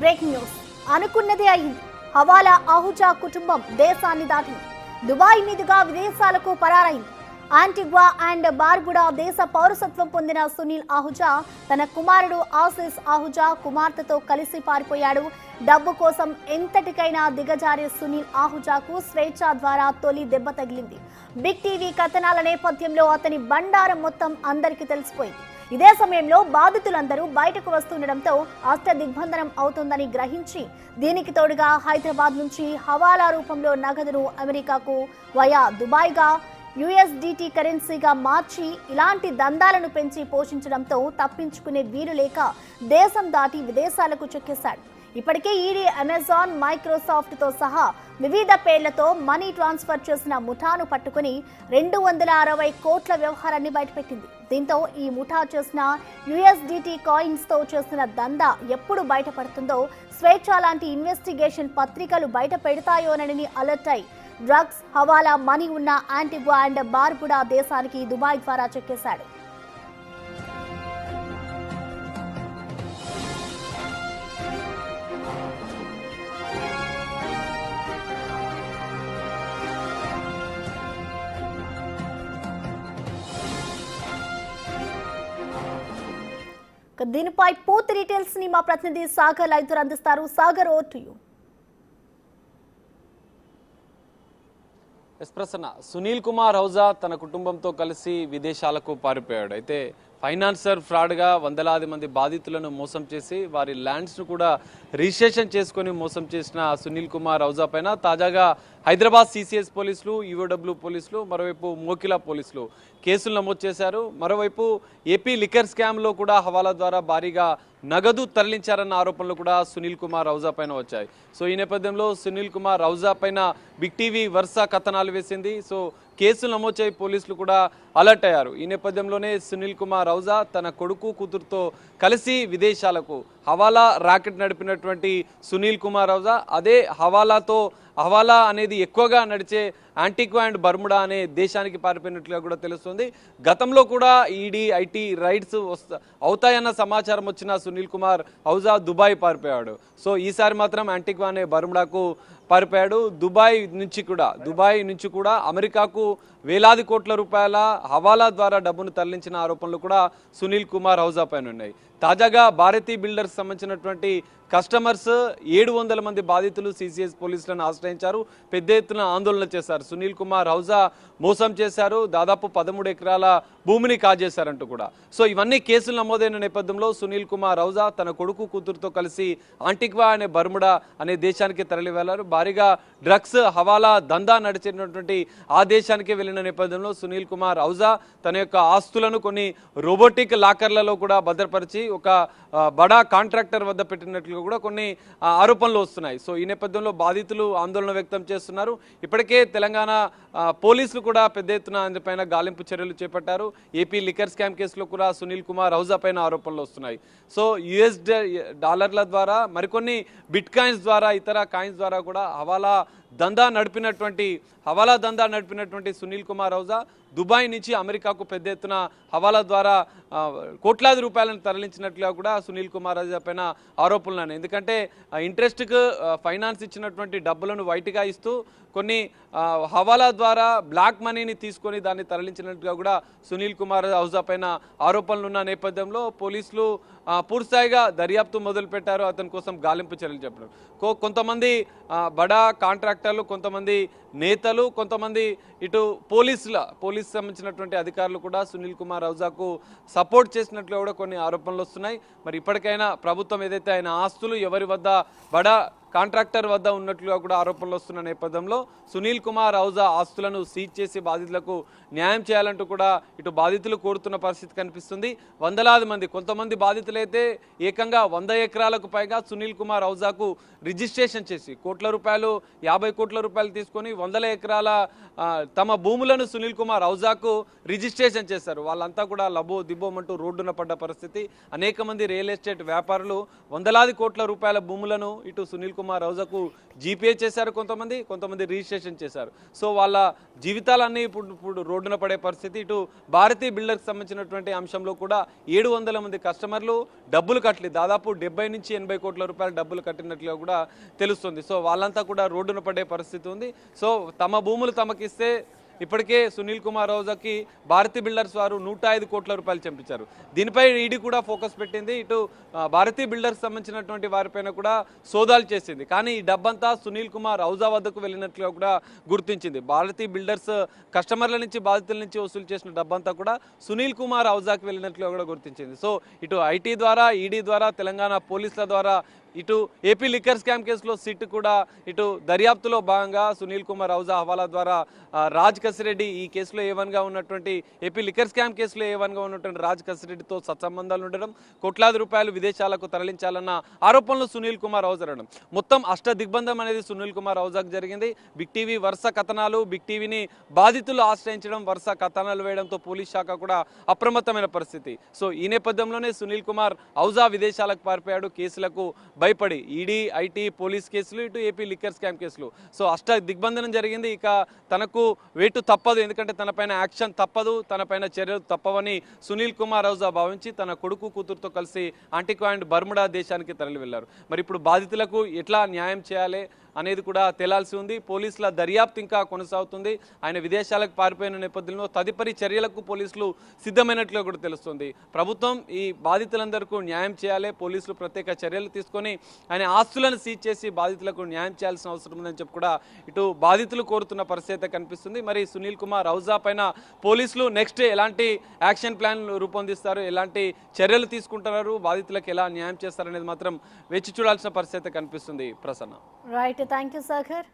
Breaking news అనుకున్నదే అయింది. హవాలా ఆహుజా కుటుంబం దేశాన్ని దాటింది. దుబాయ్ మీదుగా విదేశాలకు పరారైంది. యాంటిగ్వా అండ్ బార్బుడా దేశ పౌరసత్వం పొందిన సునీల్ ఆహుజా తన కుమారుడు ఆసిస్ ఆహుజా కుమార్తెతో కలిసి పారిపోయాడు. డబ్బు కోసం ఎంతటికైనా దిగజారే సునీల్ ఆహుజాకు స్వేచ్ఛ ద్వారా తొలి దెబ్బ తగిలింది. బిగ్ టీవీ కథనాల నేపథ్యంలో అతని బండారం మొత్తం అందరికీ తెలిసిపోయింది. ఇదే సమయంలో బాధితులందరూ బయటకు వస్తుండటంతో అష్టదిగ్బంధనం అవుతుందని గ్రహించి దీనికి తోడుగా హైదరాబాద్ నుంచి హవాలా రూపంలో నగదును అమెరికాకు వయా దుబాయ్గా యుఎస్డిటి కరెన్సీగా మార్చి ఇలాంటి దందాలను పెంచి పోషించడంతో తప్పించుకునే వీలు లేక దేశం దాటి విదేశాలకు చెక్కేశాడు. ఇప్పటికే ఈడీ అమెజాన్, మైక్రోసాఫ్ట్తో సహా వివిధ పేర్లతో మనీ ట్రాన్స్ఫర్ చేసిన ముఠాను పట్టుకుని 260 కోట్ల వ్యవహారాన్ని బయటపెట్టింది. దీంతో ఈ ముఠా చేసిన యుఎస్డిటి కాయిన్స్తో చేసిన దందా ఎప్పుడు బయటపడుతుందో, స్వేచ్ఛ లాంటి ఇన్వెస్టిగేషన్ పత్రికలు బయట పెడతాయోనని అలర్ట్ అయి డ్రగ్స్, హవాలా మనీ ఉన్న యాంటిగ్వా అండ్ బార్బుడా దేశానికి దుబాయ్ ద్వారా చెక్కేశాడు. దీనిపై పూర్తి డీటెయిల్స్ ని మా ప్రతినిధి సాగర్ లైవ్ ద్వారా అందిస్తారు. Sagar, over to you. Prasanna, Sunil Kumar Ahuja తన కుటుంబంతో కలిసి విదేశాలకు పారిపోయాడు. అయితే ఫైనాన్సర్ ఫ్రాడ్గా వందలాది మంది బాధితులను మోసం చేసి వారి ల్యాండ్స్ను కూడా రిజిస్ట్రేషన్ చేసుకొని మోసం చేసిన సునీల్ కుమార్ ఆహుజా పైన తాజాగా హైదరాబాద్ సిసిఎస్ పోలీసులు, యుఓడబ్ల్యూ పోలీసులు, మరోవైపు మోకిలా పోలీసులు కేసులు నమోదు చేశారు. మరోవైపు ఏపీ లిక్కర్ స్కామ్లో కూడా హవాలా ద్వారా భారీగా నగదు తరలించారన్న ఆరోపణలు కూడా సునీల్ కుమార్ ఆహుజా పైన వచ్చాయి. సో ఈ నేపథ్యంలో సునీల్ కుమార్ ఆహుజా పైన బిగ్ టీవీ వరుస కథనాలు వేసింది. సో కేసులు నమోదు చేయి పోలీసులు కూడా అలర్ట్ అయ్యారు. ఈ నేపథ్యంలోనే సునీల్ కుమార్ ఆహుజా తన కొడుకు, కూతురుతో కలిసి విదేశాలకు హవాలా రాకెట్ నడిపినటువంటి సునీల్ కుమార్ ఆహుజా అదే హవాలా అనేది ఎక్కువగా నడిచే యాంటిగ్వా అండ్ బర్ముడా అనే దేశానికి పారిపోయినట్లుగా కూడా తెలుస్తుంది. గతంలో కూడా ఈడీ, ఐటీ రైడ్స్ అవుతాయన్న సమాచారం వచ్చిన సునీల్ కుమార్ ఆహుజా దుబాయ్ పారిపోయాడు. సో ఈసారి మాత్రం యాంటిగ్వా అనే బర్ముడాకు పారిపోయాడు. దుబాయ్ నుంచి కూడా అమెరికాకు వేలాది కోట్ల రూపాయల హవాలా ద్వారా డబ్బును తరలించిన ఆరోపణలు కూడా సునీల్ కుమార్ ఆహుజా పైన ఉన్నాయి. తాజాగా భారతీ బిల్డర్స్ సంబంధించినటువంటి కస్టమర్స్ 700 మంది బాధితులు సిసిఎస్ పోలీసులను ఆశ్రయించారు. పెద్ద ఎత్తున ఆందోళన చేశారు. సునీల్ కుమార్ ఆహుజా మోసం చేశారు, దాదాపు 13 ఎకరాల భూమిని కాజేశారంటూ కూడా. సో ఇవన్నీ కేసులు నమోదైన నేపథ్యంలో సునీల్ కుమార్ ఆహుజా తన కొడుకు, కూతురుతో కలిసి యాంటిగ్వా అనే బర్ముడా అనే దేశానికి తరలి వెళ్లారు. భారీగా డ్రగ్స్, హవాలా దందా నడిచినటువంటి ఆ దేశానికి వెళ్లిన నేపథ్యంలో సునీల్ కుమార్ ఆహుజా తన యొక్క ఆస్తులను కొన్ని రోబోటిక్ లాకర్లలో కూడా భద్రపరిచి ఒక బడా కాంట్రాక్టర్ వద్ద పెట్టినట్లు కూడా కొన్ని ఆరోపణలు వస్తున్నాయి. సో ఈ నేపథ్యంలో బాధితులు ఆందోళన వ్యక్తం చేస్తున్నారు. ఇప్పటికే తెలంగాణ పోలీసులు కూడా పెద్ద ఎత్తున అందుపైన గాలింపు చర్యలు చేపట్టారు. ఏపీ లిక్కర్ స్కామ్ కేసులో కూడా సునీల్ కుమార్ ఆహుజా పైన ఆరోపణలు వస్తున్నాయి. సో యుఎస్ డాలర్ల ద్వారా, మరికొన్ని బిట్ కాయిన్స్ ద్వారా, ఇతర కాయిన్స్ ద్వారా కూడా హవాలా దందా నడిపినటువంటి సునీల్ కుమార్ ఆహుజా దుబాయ్ నుంచి అమెరికాకు పెద్ద ఎత్తున హవాలా ద్వారా కోట్లాది రూపాయలను తరలించినట్లుగా కూడా సునీల్ కుమార్ ఆహుజా పైన ఆరోపణలు ఉన్నాయి. ఎందుకంటే ఇంట్రెస్ట్కు ఫైనాన్స్ ఇచ్చినటువంటి డబ్బులను వైట్గా ఇస్తూ కొన్ని హవాలా ద్వారా బ్లాక్ మనీని తీసుకొని దాన్ని తరలించినట్టుగా కూడా సునీల్ కుమార్ ఆహుజా పైన ఆరోపణలు ఉన్న నేపథ్యంలో పోలీసులు పూర్తిస్థాయిగా దర్యాప్తు మొదలుపెట్టారు. అతని కోసం గాలింపు చర్యలు చెప్పారు. కొంతమంది బడా కాంట్రాక్టర్లు, కొంతమంది నేతలు, కొంతమంది ఇటు పోలీస్ సంబంధించినటువంటి అధికారులు కూడా సునీల్ కుమార్ ఆహుజాకు సపోర్ట్ చేసినట్లు కూడా కొన్ని ఆరోపణలు వస్తున్నాయి. మరి ఇప్పటికైనా ప్రభుత్వం ఏదైతే ఆయన ఆస్తులు ఎవరి వద్ద బడా కాంట్రాక్టర్ వద్ద ఉన్నట్లుగా కూడా ఆరోపణలు వస్తున్న నేపథ్యంలో సునీల్ కుమార్ ఆహుజా ఆస్తులను సీజ్ చేసి బాధితులకు న్యాయం చేయాలంటూ కూడా ఇటు బాధితులు కోరుతున్న పరిస్థితి కనిపిస్తుంది. వందలాది మంది, కొంతమంది బాధితులైతే ఏకంగా 100 ఎకరాలకు పైగా సునీల్ కుమార్ ఆహుజాకు రిజిస్ట్రేషన్ చేసి 50 కోట్ల రూపాయలు తీసుకొని 100 ఎకరాల తమ భూములను సునీల్ కుమార్ ఆహుజాకు రిజిస్ట్రేషన్ చేశారు. వాళ్ళంతా కూడా లబో దిబ్బోమంటూ రోడ్డున పడ్డ పరిస్థితి. అనేక మంది రియల్ ఎస్టేట్ వ్యాపారులు వందలాది కోట్ల రూపాయల భూములను ఇటు సునీల్ కుమార్ రౌజాకు జీపీఏ చేశారు, కొంతమంది రిజిస్ట్రేషన్ చేశారు. సో వాళ్ళ జీవితాలన్నీ ఇప్పుడు రోడ్డున పడే పరిస్థితి. ఇటు భారతీ బిల్డర్కి సంబంధించినటువంటి అంశంలో కూడా 700 మంది కస్టమర్లు డబ్బులు కట్టలేదు, దాదాపు 70 నుంచి 80 కోట్ల రూపాయలు డబ్బులు కట్టినట్లుగా కూడా తెలుస్తుంది. సో వాళ్ళంతా కూడా రోడ్డున పడే పరిస్థితి ఉంది. సో తమ భూములు తమకిస్తే ఇప్పటికే సునీల్ కుమార్ రౌజాకి భారతీ బిల్డర్స్ వారు 105 కోట్ల రూపాయలు చెంపించారు. దీనిపై ఈడీ కూడా ఫోకస్ పెట్టింది. ఇటు భారతీ బిల్డర్స్ సంబంధించినటువంటి వారిపైన కూడా సోదాలు చేసింది. కానీ ఈ డబ్బంతా సునీల్ కుమార్ రౌజా వద్దకు వెళ్ళినట్లుగా కూడా గుర్తించింది. భారతీ బిల్డర్స్ కస్టమర్ల నుంచి, బాధితుల నుంచి వసూలు చేసిన డబ్బంతా కూడా సునీల్ కుమార్ రౌజాకి వెళ్ళినట్లుగా కూడా గుర్తించింది. సో ఇటు ఐటీ ద్వారా, ఈడీ ద్వారా, తెలంగాణ పోలీసుల ద్వారా, ఇటు ఏపీ లిక్కర్ స్కామ్ కేసులో సిట్ కూడా ఇటు దర్యాప్తులో భాగంగా సునీల్ కుమార్ రౌజా హవాలా ద్వారా రాజ్ కసిరెడ్డి, ఈ కేసులో A1గా ఉన్నటువంటి, ఏపీ లిక్కర్ స్కామ్ కేసులో A1గా ఉన్నటువంటి రాజ్ కసిరెడ్డితో సత్సంబంధాలు ఉండడం, కోట్లాది రూపాయలు విదేశాలకు తరలించాలన్న ఆరోపణలు సునీల్ కుమార్ రౌజా అనడం, మొత్తం దిగ్బంధం అనేది సునీల్ కుమార్ రౌజాకు జరిగింది. బిగ్ టీవీ వరుస కథనాలు, బిగ్ టీవీని బాధితులు ఆశ్రయించడం, వరుస కథనాలు వేయడంతో పోలీస్ శాఖ కూడా అప్రమత్తమైన పరిస్థితి. సో ఈ నేపథ్యంలోనే సునీల్ కుమార్ రౌజా విదేశాలకు పారిపోయాడు, కేసులకు భయపడి. ఈడీ, ఐటీ, పోలీస్ కేసులు, ఇటు ఏపీ లిక్కర్ స్కామ్ కేసులు. సో దిగ్బంధనం జరిగింది. ఇక తనకు వేటు తప్పదు, ఎందుకంటే తనపైన యాక్షన్ తప్పదు, తనపైన చర్యలు తప్పవని సునీల్ కుమార్ రౌజా భావించి తన కొడుకు, కూతురుతో కలిసి ఆంటిగ్వా అండ్ బర్ముడా దేశానికి తరలి వెళ్లారు. మరి ఇప్పుడు బాధితులకు ఎట్లా న్యాయం చేయాలి అనేది కూడా తేలాల్సి ఉంది. పోలీసుల దర్యాప్తు ఇంకా కొనసాగుతుంది. ఆయన విదేశాలకు పారిపోయిన నేపథ్యంలో తదుపరి చర్యలకు పోలీసులు సిద్ధమైనట్లుగా కూడా తెలుస్తుంది. ప్రభుత్వం ఈ బాధితులందరికీ న్యాయం చేయాలి, పోలీసులు ప్రత్యేక చర్యలు తీసుకొని ఆయన ఆస్తులను సీజ్ చేసి బాధితులకు న్యాయం చేయాల్సిన అవసరం ఉందని చెప్పి కూడా ఇటు బాధితులు కోరుతున్న పరిస్థితి కనిపిస్తుంది. మరి సునీల్ కుమార్ రౌజా పైన పోలీసులు నెక్స్ట్ ఎలాంటి యాక్షన్ ప్లాన్ రూపొందిస్తారు, ఎలాంటి చర్యలు తీసుకుంటున్నారు, బాధితులకు ఎలా న్యాయం చేస్తారనేది మాత్రం వేచి చూడాల్సిన పరిస్థితి కనిపిస్తుంది. Prasanna. Right, thank you Sagar.